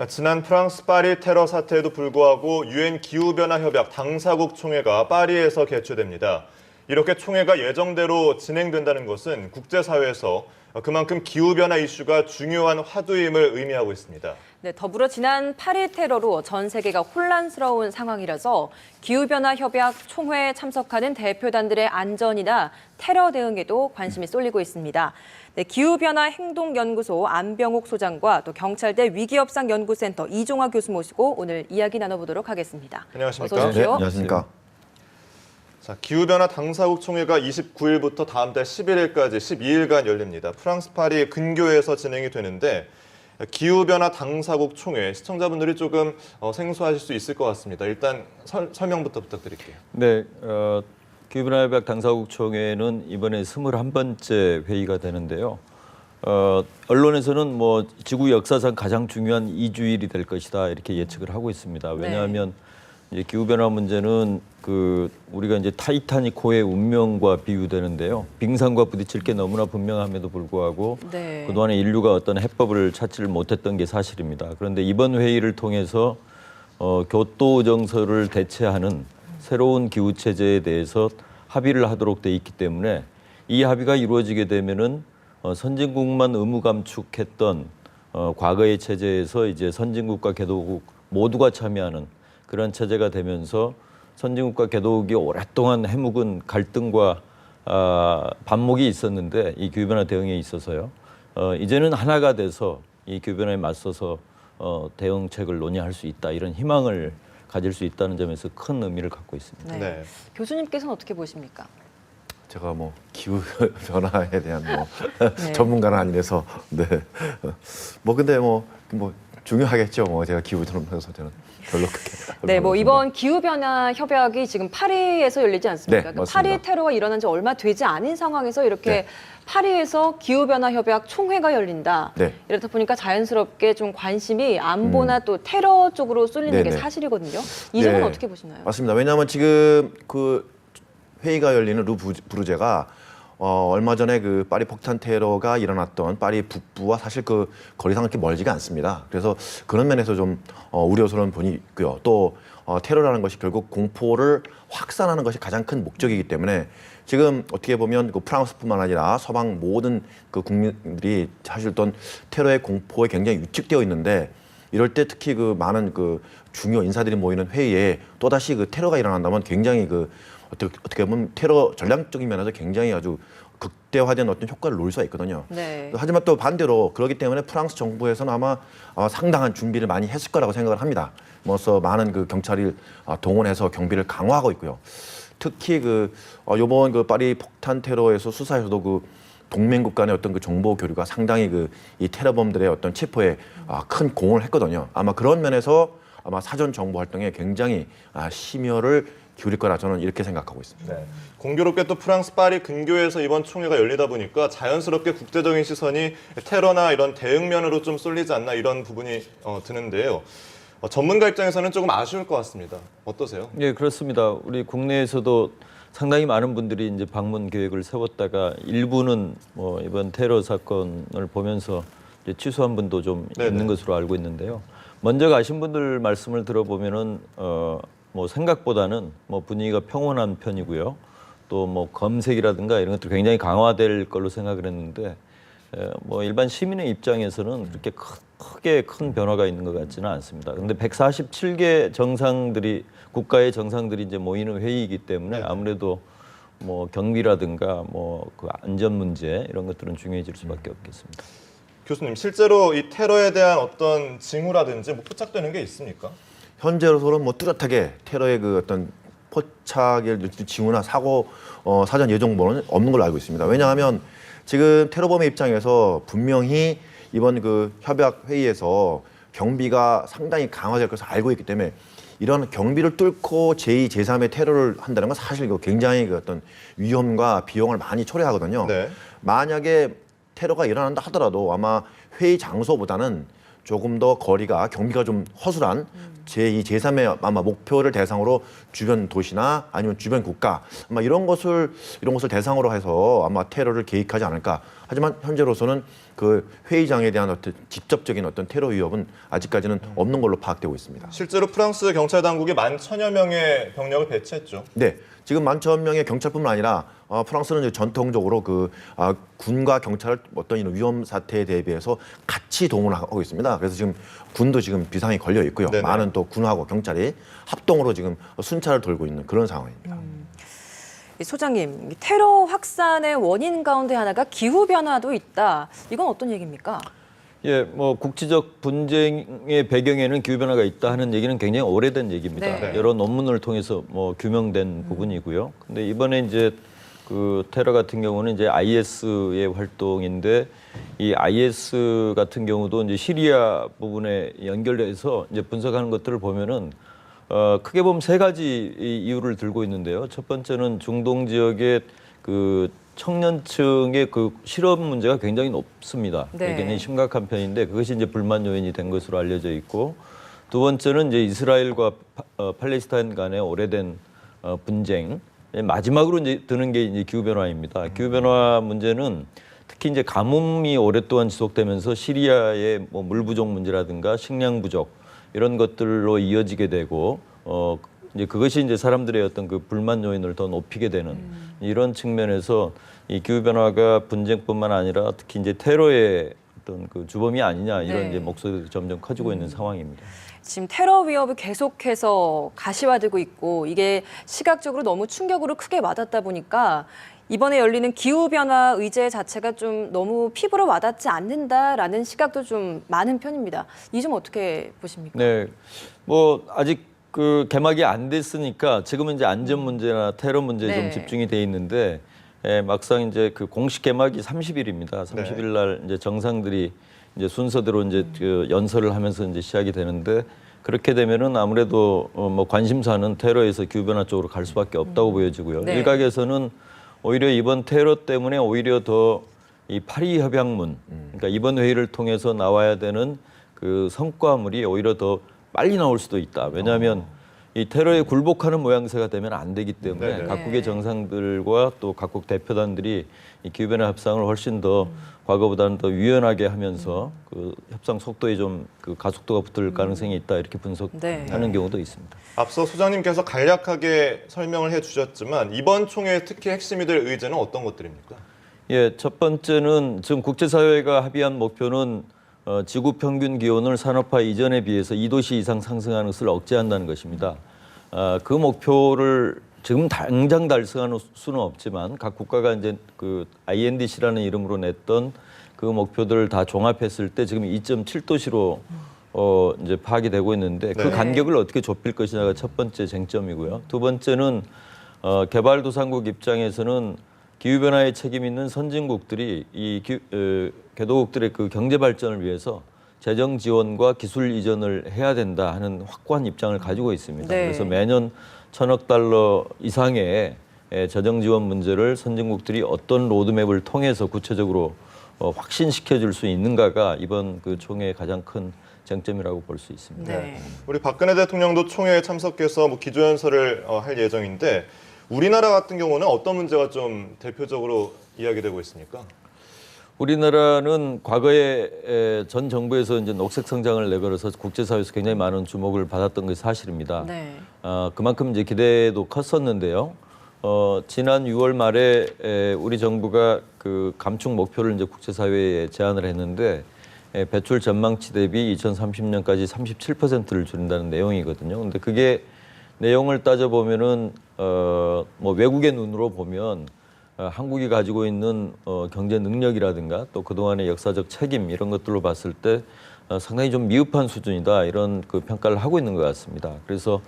지난 프랑스 파리 테러 사태에도 불구하고 유엔 기후변화 협약 당사국 총회가 파리에서 개최됩니다. 이렇게 총회가 예정대로 진행된다는 것은 국제사회에서 그만큼 기후변화 이슈가 중요한 화두임을 의미하고 있습니다. 네, 더불어 지난 파리 테러로 전 세계가 혼란스러운 상황이라서 기후변화 협약 총회에 참석하는 대표단들의 안전이나 테러 대응에도 관심이 쏠리고 있습니다. 네, 기후변화 행동연구소 안병옥 소장과 또 경찰대 위기협상연구센터 이종화 교수 모시고 오늘 이야기 나눠보도록 하겠습니다. 안녕하십니까? 어서 오십시오. 네, 안녕하십니까? 자, 기후변화 당사국 총회가 29일부터 다음 달 11일까지 12일간 열립니다. 프랑스 파리 근교에서 진행이 되는데 기후변화 당사국 총회 시청자분들이 조금 생소하실 수 있을 것 같습니다. 일단 설명부터 부탁드릴게요. 네, 기후변화협약 당사국 총회는 이번에 21번째 회의가 되는데요. 언론에서는 뭐 지구 역사상 가장 중요한 2주일이 될 것이다 이렇게 예측을 하고 있습니다. 왜냐하면 이제 기후변화 문제는 우리가 이제 타이타닉호의 운명과 비유되는데요. 빙산과 부딪힐 게 너무나 분명함에도 불구하고 그동안에 인류가 어떤 해법을 찾지를 못했던 게 사실입니다. 그런데 이번 회의를 통해서 교토 정서를 대체하는 새로운 기후 체제에 대해서 합의를 하도록 돼 있기 때문에 이 합의가 이루어지게 되면은 선진국만 의무 감축했던 과거의 체제에서 이제 선진국과 개도국 모두가 참여하는 그런 체제가 되면서 선진국과 개도국이 오랫동안 해묵은 갈등과 반목이 있었는데 이 기후변화 대응에 있어서요. 이제는 하나가 돼서 이 기후변화에 맞서서 대응책을 논의할 수 있다 이런 희망을 가질 수 있다는 점에서 큰 의미를 갖고 있습니다. 네. 교수님께서는 어떻게 보십니까? 제가 뭐 기후 변화에 대한 네. 전문가는 아니라서 근데 중요하겠죠. 제가 기후 전문가라서 저는 별로 크게. 네, 뭐 이번 기후변화 협약이 지금 파리에서 열리지 않습니까? 네, 맞습니다. 파리 테러가 일어난 지 얼마 되지 않은 상황에서 이렇게 네. 파리에서 기후변화 협약 총회가 열린다. 네. 이러다 보니까 자연스럽게 좀 관심이 안보나 또 테러 쪽으로 쏠리는 게 네네. 사실이거든요. 이 점은 네. 어떻게 보시나요? 맞습니다. 왜냐하면 지금 회의가 열리는 르 부르제가 얼마 전에 파리 폭탄 테러가 일어났던 파리 북부와 사실 거리상은 그렇게 멀지가 않습니다. 그래서 그런 면에서 좀 우려스러운 부분이 있고요. 또 테러라는 것이 결국 공포를 확산하는 것이 가장 큰 목적이기 때문에 지금 어떻게 보면 프랑스뿐만 아니라 서방 모든 국민들이 사실 어떤 테러의 공포에 굉장히 위축되어 있는데 이럴 때 특히 많은 중요 인사들이 모이는 회의에 또다시 테러가 일어난다면 굉장히 어떻게 보면 테러 전략적인 면에서 굉장히 아주 극대화된 어떤 효과를 놓을 수가 있거든요. 네. 하지만 또 반대로 그렇기 때문에 프랑스 정부에서는 아마 상당한 준비를 많이 했을 거라고 생각을 합니다. 많은 경찰을 동원해서 경비를 강화하고 있고요. 특히 요번 파리 폭탄 테러에서 수사에서도 동맹국 간의 어떤 정보 교류가 상당히 이 테러범들의 어떤 체포에 큰 공을 했거든요. 아마 그런 면에서 아마 사전 정보 활동에 굉장히 심혈을 기울일 거라 저는 이렇게 생각하고 있습니다. 네. 공교롭게 또 프랑스 파리 근교에서 이번 총회가 열리다 보니까 자연스럽게 국제적인 시선이 테러나 이런 대응면으로 좀 쏠리지 않나 이런 부분이 드는데요. 전문가 입장에서는 조금 아쉬울 것 같습니다. 어떠세요? 네, 그렇습니다. 우리 국내에서도 상당히 많은 분들이 이제 방문 계획을 세웠다가 일부는 이번 테러 사건을 보면서 이제 취소한 분도 좀 네네. 있는 것으로 알고 있는데요. 먼저 가신 분들 말씀을 들어보면은 생각보다는 분위기가 평온한 편이고요. 또 검색이라든가 이런 것도 굉장히 강화될 걸로 생각을 했는데 일반 시민의 입장에서는 그렇게 크게 큰 변화가 있는 것 같지는 않습니다. 그런데 147개 국가의 정상들이 이제 모이는 회의이기 때문에 아무래도 경비라든가 안전 문제 이런 것들은 중요해질 수밖에 없겠습니다. 교수님, 실제로 이 테러에 대한 어떤 징후라든지 포착되는 게 있습니까? 현재로서는 뚜렷하게 테러의 어떤 포착의 징후나 사고 사전 예정보는 없는 걸로 알고 있습니다. 왜냐하면 지금 테러범의 입장에서 분명히 이번 협약 회의에서 경비가 상당히 강화될 것을 알고 있기 때문에 이런 경비를 뚫고 제2, 제3의 테러를 한다는 건 사실 굉장히 어떤 위험과 비용을 많이 초래하거든요. 네. 만약에 테러가 일어난다 하더라도 아마 회의 장소보다는 조금 더 경비가 좀 허술한 제2, 제3의 아마 목표를 대상으로 주변 도시나 아니면 주변 국가 아마 이런 것을 대상으로 해서 아마 테러를 계획하지 않을까. 하지만 현재로서는 그 회의장에 대한 어떤 직접적인 어떤 테러 위협은 아직까지는 없는 걸로 파악되고 있습니다. 실제로 프랑스 경찰 당국이 11,000여 명의 병력을 배치했죠. 네, 지금 11,000명의 경찰뿐만 아니라 프랑스는 이제 전통적으로 군과 경찰을 어떤 이런 위험 사태에 대비해서 같이 동원하고 있습니다. 그래서 지금 군도 지금 비상이 걸려 있고요. 네네. 많은 또 군하고 경찰이 합동으로 지금 순찰을 돌고 있는 그런 상황입니다. 소장님, 테러 확산의 원인 가운데 하나가 기후 변화도 있다. 이건 어떤 얘기입니까? 예, 뭐 국지적 분쟁의 배경에는 기후 변화가 있다 하는 얘기는 굉장히 오래된 얘기입니다. 네. 여러 논문을 통해서 뭐 규명된 부분이고요. 근데 이번에 이제 그 테러 같은 경우는 이제 IS의 활동인데 이 IS 같은 경우도 이제 시리아 부분에 연결해서 이제 분석하는 것들을 보면은 크게 보면 세 가지 이유를 들고 있는데요. 첫 번째는 중동 지역의 그 청년층의 그 실업 문제가 굉장히 높습니다. 네. 굉장히 심각한 편인데 그것이 이제 불만 요인이 된 것으로 알려져 있고, 두 번째는 이제 이스라엘과 팔레스타인 간의 오래된 분쟁, 마지막으로 이제 드는 게 이제 기후 변화입니다. 기후 변화 문제는 특히 이제 가뭄이 오랫동안 지속되면서 시리아의 뭐 물 부족 문제라든가 식량 부족 이런 것들로 이어지게 되고 이제 그것이 이제 사람들의 어떤 그 불만 요인을 더 높이게 되는 이런 측면에서 이 기후 변화가 분쟁뿐만 아니라 특히 이제 테러의 어떤 그 주범이 아니냐 이런 네. 이제 목소리들이 점점 커지고 있는 상황입니다. 지금 테러 위협이 계속해서 가시화되고 있고 이게 시각적으로 너무 충격으로 크게 와닿다 보니까 이번에 열리는 기후변화 의제 자체가 좀 너무 피부로 와닿지 않는다라는 시각도 좀 많은 편입니다. 이 점 어떻게 보십니까? 네, 뭐 아직 그 개막이 안 됐으니까 지금은 이제 안전 문제나 테러 문제에 네. 좀 집중이 돼 있는데 막상 이제 그 공식 개막이 30일입니다. 30일 날 이제 정상들이 이제 순서대로 이제 그 연설을 하면서 이제 시작이 되는데 그렇게 되면은 아무래도 뭐 관심사는 테러에서 기후변화 쪽으로 갈 수밖에 없다고 보여지고요. 네. 일각에서는 오히려 이번 테러 때문에 오히려 더 이 파리 협약문, 그러니까 이번 회의를 통해서 나와야 되는 그 성과물이 오히려 더 빨리 나올 수도 있다. 왜냐하면 이 테러에 굴복하는 모양새가 되면 안 되기 때문에 네네. 각국의 정상들과 또 각국 대표단들이 이 기후변화 협상을 훨씬 더 과거보다는 더 유연하게 하면서 그 협상 속도에 좀 그 가속도가 붙을 가능성이 있다 이렇게 분석하는 네. 경우도 있습니다. 앞서 소장님께서 간략하게 설명을 해주셨지만 이번 총회 특히 핵심이 될 의제는 어떤 것들입니까? 예, 첫 번째는 지금 국제사회가 합의한 목표는 지구 평균 기온을 산업화 이전에 비해서 2도씨 이상 상승하는 것을 억제한다는 것입니다. 그 목표를 지금 당장 달성하는 수는 없지만 각 국가가 이제 그 INDC라는 이름으로 냈던 그 목표들을 다 종합했을 때 지금 2.7도씨로 이제 파악이 되고 있는데 그 네. 간격을 어떻게 좁힐 것이냐가 첫 번째 쟁점이고요. 두 번째는 개발도상국 입장에서는 기후변화에 책임 있는 선진국들이 이 개도국들의 그 경제 발전을 위해서 재정 지원과 기술 이전을 해야 된다 하는 확고한 입장을 가지고 있습니다. 네. 그래서 매년 1,000억 달러 이상의 재정 지원 문제를 선진국들이 어떤 로드맵을 통해서 구체적으로 확신시켜 줄 수 있는가가 이번 그 총회의 가장 큰 쟁점이라고 볼 수 있습니다. 네. 우리 박근혜 대통령도 총회에 참석해서 뭐 기조연설을 할 예정인데 우리나라 같은 경우는 어떤 문제가 좀 대표적으로 이야기되고 있습니까? 우리나라는 과거에 전 정부에서 이제 녹색 성장을 내걸어서 국제사회에서 굉장히 많은 주목을 받았던 것이 사실입니다. 네. 그만큼 이제 기대도 컸었는데요. 지난 6월 말에 우리 정부가 그 감축 목표를 이제 국제사회에 제안을 했는데 배출 전망치 대비 2030년까지 37%를 줄인다는 내용이거든요. 근데 그게 내용을 따져보면은 뭐 외국의 눈으로 보면 한국이 가지고 있는 경제 능력이라든가 또 그동안의 역사적 책임 이런 것들로 봤을 때 상당히 좀 미흡한 수준이다 이런 그 평가를 하고 있는 것 같습니다. 그래서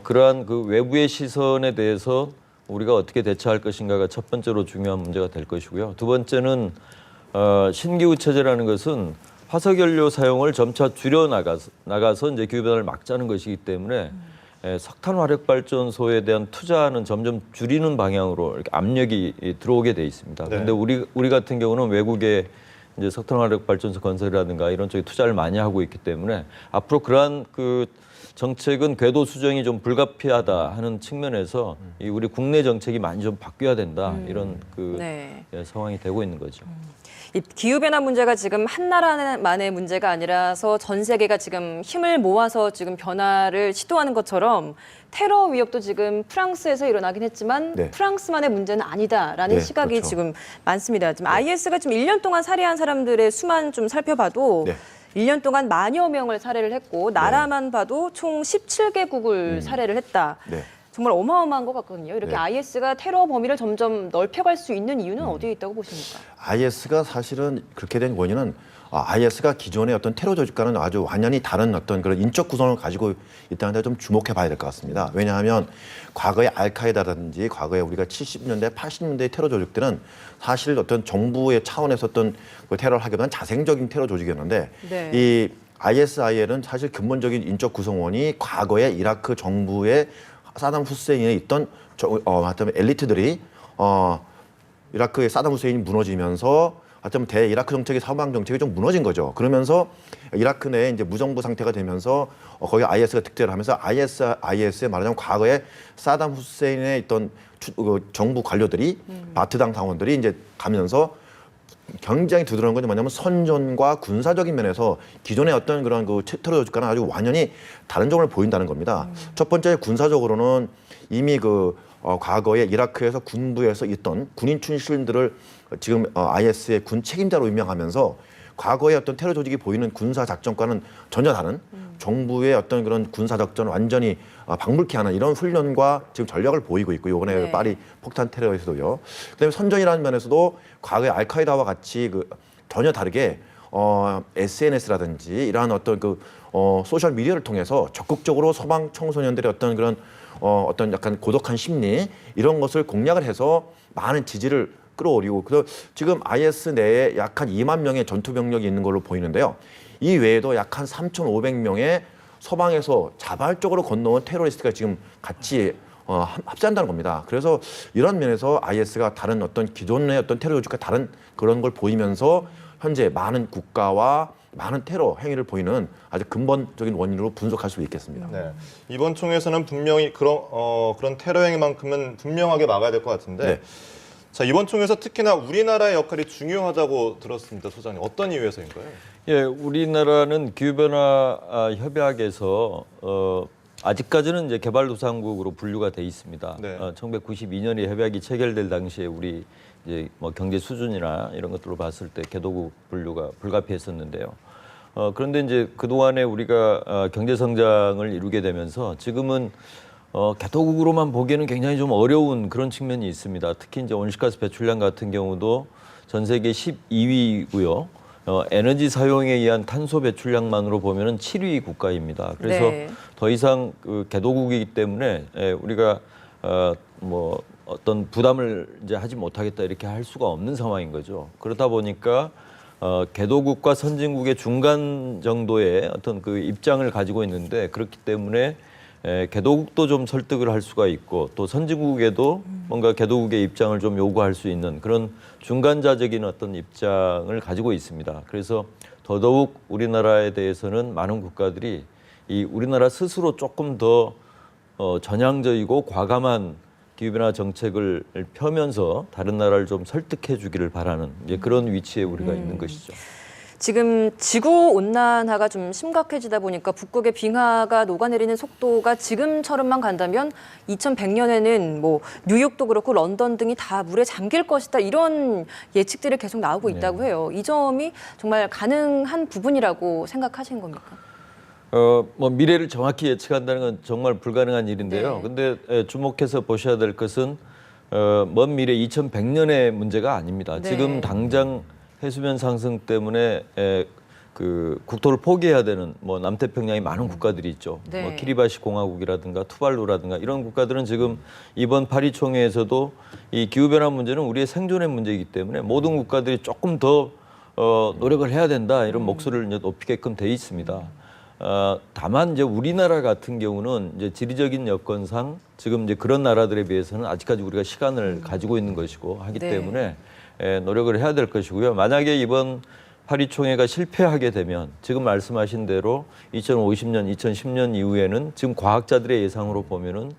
그러한 그 외부의 시선에 대해서 우리가 어떻게 대처할 것인가가 첫 번째로 중요한 문제가 될 것이고요. 두 번째는 신기후 체제라는 것은 화석연료 사용을 점차 줄여 나가서 이제 기후 변화를 막자는 것이기 때문에 석탄 화력 발전소에 대한 투자는 점점 줄이는 방향으로 이렇게 압력이 들어오게 돼 있습니다. 네. 그런데 우리 같은 경우는 외국의 이제 석탄화력 발전소 건설이라든가 이런 쪽에 투자를 많이 하고 있기 때문에 앞으로 그러한 그 정책은 궤도 수정이 좀 불가피하다 하는 측면에서 이 우리 국내 정책이 많이 좀 바뀌어야 된다 이런 그 네. 상황이 되고 있는 거죠. 이 기후변화 문제가 지금 한 나라만의 문제가 아니라서 전 세계가 지금 힘을 모아서 지금 변화를 시도하는 것처럼 테러 위협도 지금 프랑스에서 일어나긴 했지만 네. 프랑스만의 문제는 아니다라는 네, 시각이 그렇죠. 지금 많습니다. 지금 IS가 지금 1년 동안 살해한 사람들의 수만 좀 살펴봐도 네. 1년 동안 만여 명을 살해를 했고 나라만 봐도 총 17개국을 살해를 했다. 네. 정말 어마어마한 것 같거든요. 이렇게 네. IS가 테러 범위를 점점 넓혀갈 수 있는 이유는 어디에 있다고 보십니까? IS가 사실은 그렇게 된 원인은 IS가 기존의 어떤 테러 조직과는 아주 완전히 다른 어떤 그런 인적 구성을 가지고 있다는 데 좀 주목해 봐야 될 것 같습니다. 왜냐하면 과거의 알카에다라든지 과거에 우리가 70년대, 80년대 테러 조직들은 사실 어떤 정부의 차원에서 어떤 그 테러를 하기보다는 자생적인 테러 조직이었는데 네. 이 ISIL은 사실 근본적인 인적 구성원이 과거의 이라크 정부의 사담 후세인에 있던 하여튼 엘리트들이 이라크의 사담 후세인이 무너지면서 하여튼 대이라크 정책의 사방 정책이 좀 무너진 거죠. 그러면서 이라크 내에 이제 무정부 상태가 되면서 거기 IS가 득대를 하면서 IS에 말하자면 과거에 사담 후세인의 있던 정부 관료들이 바트당 당원들이 이제 가면서 굉장히 두드러운 건 뭐냐면 선전과 군사적인 면에서 기존의 어떤 그런 그 테러 조직과는 아주 완전히 다른 점을 보인다는 겁니다. 첫 번째 군사적으로는 이미 과거에 이라크에서 군부에서 있던 군인 출신들을 지금 IS의 군 책임자로 임명하면서 과거의 어떤 테러 조직이 보이는 군사 작전과는 전혀 다른 정부의 어떤 그런 군사 작전을 완전히 방불케 하는 이런 훈련과 지금 전략을 보이고 있고 이번에 네. 파리 폭탄 테러에서도요. 그다음에 선전이라는 면에서도 과거의 알카에다와 같이 전혀 다르게 SNS라든지 이러한 어떤 소셜 미디어를 통해서 적극적으로 서방 청소년들의 어떤 그런 어떤 약간 고독한 심리 이런 것을 공략을 해서 많은 지지를 끌어올리고 지금 IS 내에 약 한 2만 명의 전투 병력이 있는 걸로 보이는데요. 이 외에도 약 한 3,500명의 서방에서 자발적으로 건너온 테러리스트가 지금 같이 합세한다는 겁니다. 그래서 이런 면에서 IS가 다른 어떤 기존의 어떤 테러 조직과 다른 그런 걸 보이면서 현재 많은 국가와 많은 테러 행위를 보이는 아주 근본적인 원인으로 분석할 수 있겠습니다. 네. 이번 총회에서는 분명히 그런 테러 행위만큼은 분명하게 막아야 될 것 같은데 네. 자, 이번 총회에서 특히나 우리나라의 역할이 중요하다고 들었습니다. 소장님. 어떤 이유에서인가요? 예, 우리나라는 기후변화 협약에서 아직까지는 이제 개발도상국으로 분류가 돼 있습니다. 네. 1992년에 협약이 체결될 당시에 우리 이제 뭐 경제 수준이나 이런 것들로 봤을 때 개도국 분류가 불가피했었는데요. 그런데 이제 그 동안에 우리가 경제 성장을 이루게 되면서 지금은 개도국으로만 보기에는 굉장히 좀 어려운 그런 측면이 있습니다. 특히 이제 온실가스 배출량 같은 경우도 전 세계 12위고요. 에너지 사용에 의한 탄소 배출량만으로 보면은 7위 국가입니다. 그래서 네. 더 이상 그 개도국이기 때문에 우리가 뭐 어떤 부담을 이제 하지 못하겠다 이렇게 할 수가 없는 상황인 거죠. 그러다 보니까 개도국과 선진국의 중간 정도의 어떤 그 입장을 가지고 있는데 그렇기 때문에 개도국도 좀 설득을 할 수가 있고 또 선진국에도 뭔가 개도국의 입장을 좀 요구할 수 있는 그런 중간자적인 어떤 입장을 가지고 있습니다. 그래서 더더욱 우리나라에 대해서는 많은 국가들이 이 우리나라 스스로 조금 더 전향적이고 과감한 기후변화 정책을 펴면서 다른 나라를 좀 설득해 주기를 바라는 이제 그런 위치에 우리가 있는 것이죠. 지금 지구 온난화가 좀 심각해지다 보니까 북극의 빙하가 녹아내리는 속도가 지금처럼만 간다면 2100년에는 뭐 뉴욕도 그렇고 런던 등이 다 물에 잠길 것이다 이런 예측들이 계속 나오고 있다고 해요. 이 점이 정말 가능한 부분이라고 생각하시는 겁니까? 뭐 미래를 정확히 예측한다는 건 정말 불가능한 일인데요. 네. 근데 주목해서 보셔야 될 것은 먼 미래 2100년의 문제가 아닙니다. 네. 지금 당장 해수면 상승 때문에 그 국토를 포기해야 되는 뭐 남태평양에 많은 국가들이 있죠. 네. 뭐 키리바시 공화국이라든가 투발루라든가 이런 국가들은 지금 이번 파리 총회에서도 이 기후 변화 문제는 우리의 생존의 문제이기 때문에 모든 국가들이 조금 더 노력을 해야 된다 이런 목소리를 이제 높이게끔 돼 있습니다. 다만 이제 우리나라 같은 경우는 이제 지리적인 여건상 지금 이제 그런 나라들에 비해서는 아직까지 우리가 시간을 가지고 있는 것이고 하기 네. 때문에 노력을 해야 될 것이고요. 만약에 이번 파리 총회가 실패하게 되면 지금 말씀하신 대로 2050년, 2010년 이후에는 지금 과학자들의 예상으로 보면은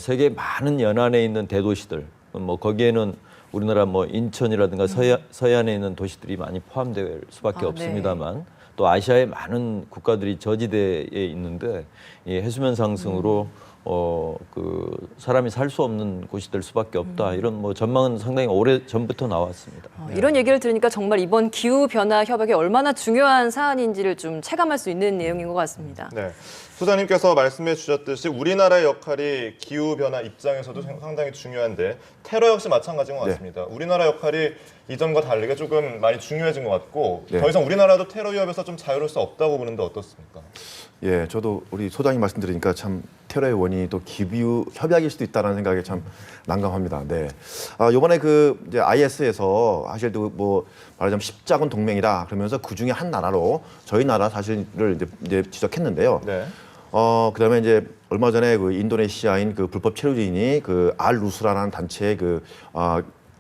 세계 많은 연안에 있는 대도시들, 뭐 거기에는 우리나라 뭐 인천이라든가 서해안에 있는 도시들이 많이 포함될 수밖에 없습니다만 또 아시아의 많은 국가들이 저지대에 있는데 이 해수면 상승으로 그 사람이 살 수 없는 곳이 될 수밖에 없다. 이런 뭐 전망은 상당히 오래 전부터 나왔습니다. 이런 얘기를 들으니까 정말 이번 기후 변화 협약이 얼마나 중요한 사안인지를 좀 체감할 수 있는 내용인 것 같습니다. 네. 소장님께서 말씀해 주셨듯이 우리나라의 역할이 기후 변화 입장에서도 상당히 중요한데 테러 역시 마찬가지인 것 같습니다. 우리나라 역할이 이전과 다르게 조금 많이 중요해진 것 같고 더 이상 우리나라도 테러 위협에서 좀 자유로울 수 없다고 보는데 어떻습니까? 예, 저도 우리 소장님 말씀 들으니까 참 테러의 원인이 또 기후 협약일 수도 있다는 생각에 참 난감합니다. 네. 이번에 그 이제 IS에서 사실 뭐 말하자면 십자군 동맹이다 그러면서 그 중에 한 나라로 저희 나라 사실을 이제 지적했는데요. 네. 그다음에 이제 얼마 전에 그 인도네시아인 그 불법 체류지인이 그 알루스라는 단체의 그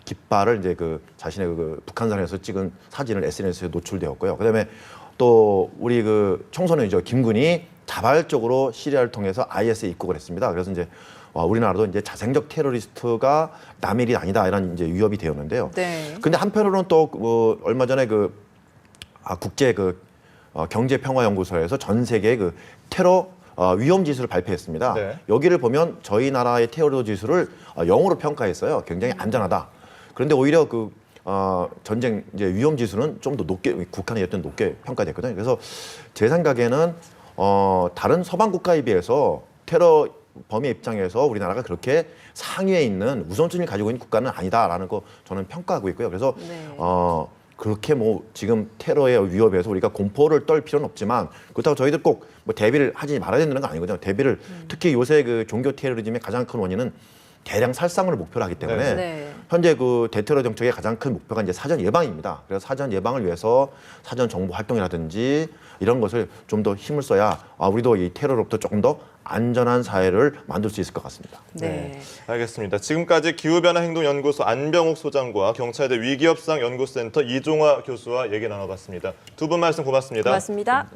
깃발을 이제 그 자신의 그 북한산에서 찍은 사진을 SNS에 노출되었고요. 그다음에 또 우리 그 청소년이죠 김군이 자발적으로 시리아를 통해서 IS에 입국을 했습니다. 그래서 이제 우리나라도 이제 자생적 테러리스트가 남의 일이 아니다 이런 이제 위협이 되었는데요. 네. 근데 한편으로는 또 얼마 전에 그 국제 그 경제평화연구소에서 전 세계 그 테러 위험 지수를 발표했습니다. 네. 여기를 보면 저희 나라의 테러 지수를 0으로 평가했어요. 굉장히 안전하다. 그런데 오히려 그 전쟁 이제 위험 지수는 좀 더 높게 북한이 여튼 높게 평가됐거든요. 그래서 제 생각에는 다른 서방 국가에 비해서 테러 범위 입장에서 우리나라가 그렇게 상위에 있는 우선순위를 가지고 있는 국가는 아니다라는 거 저는 평가하고 있고요. 그래서 그렇게 뭐 지금 테러의 위협에서 우리가 공포를 떨 필요는 없지만 그렇다고 저희들 꼭 뭐 대비를 하지 말아야 되는 건 아니거든요. 대비를 특히 요새 그 종교 테러리즘의 가장 큰 원인은 대량 살상을 목표로 하기 때문에 네. 현재 그 대테러 정책의 가장 큰 목표가 이제 사전 예방입니다. 그래서 사전 예방을 위해서 사전 정보 활동이라든지 이런 것을 좀 더 힘을 써야 우리도 이 테러로부터 조금 더 안전한 사회를 만들 수 있을 것 같습니다. 네. 알겠습니다. 지금까지 기후변화행동연구소 안병욱 소장과 경찰대 위기협상연구센터 이종화 교수와 얘기 나눠봤습니다. 두 분 말씀 고맙습니다. 고맙습니다.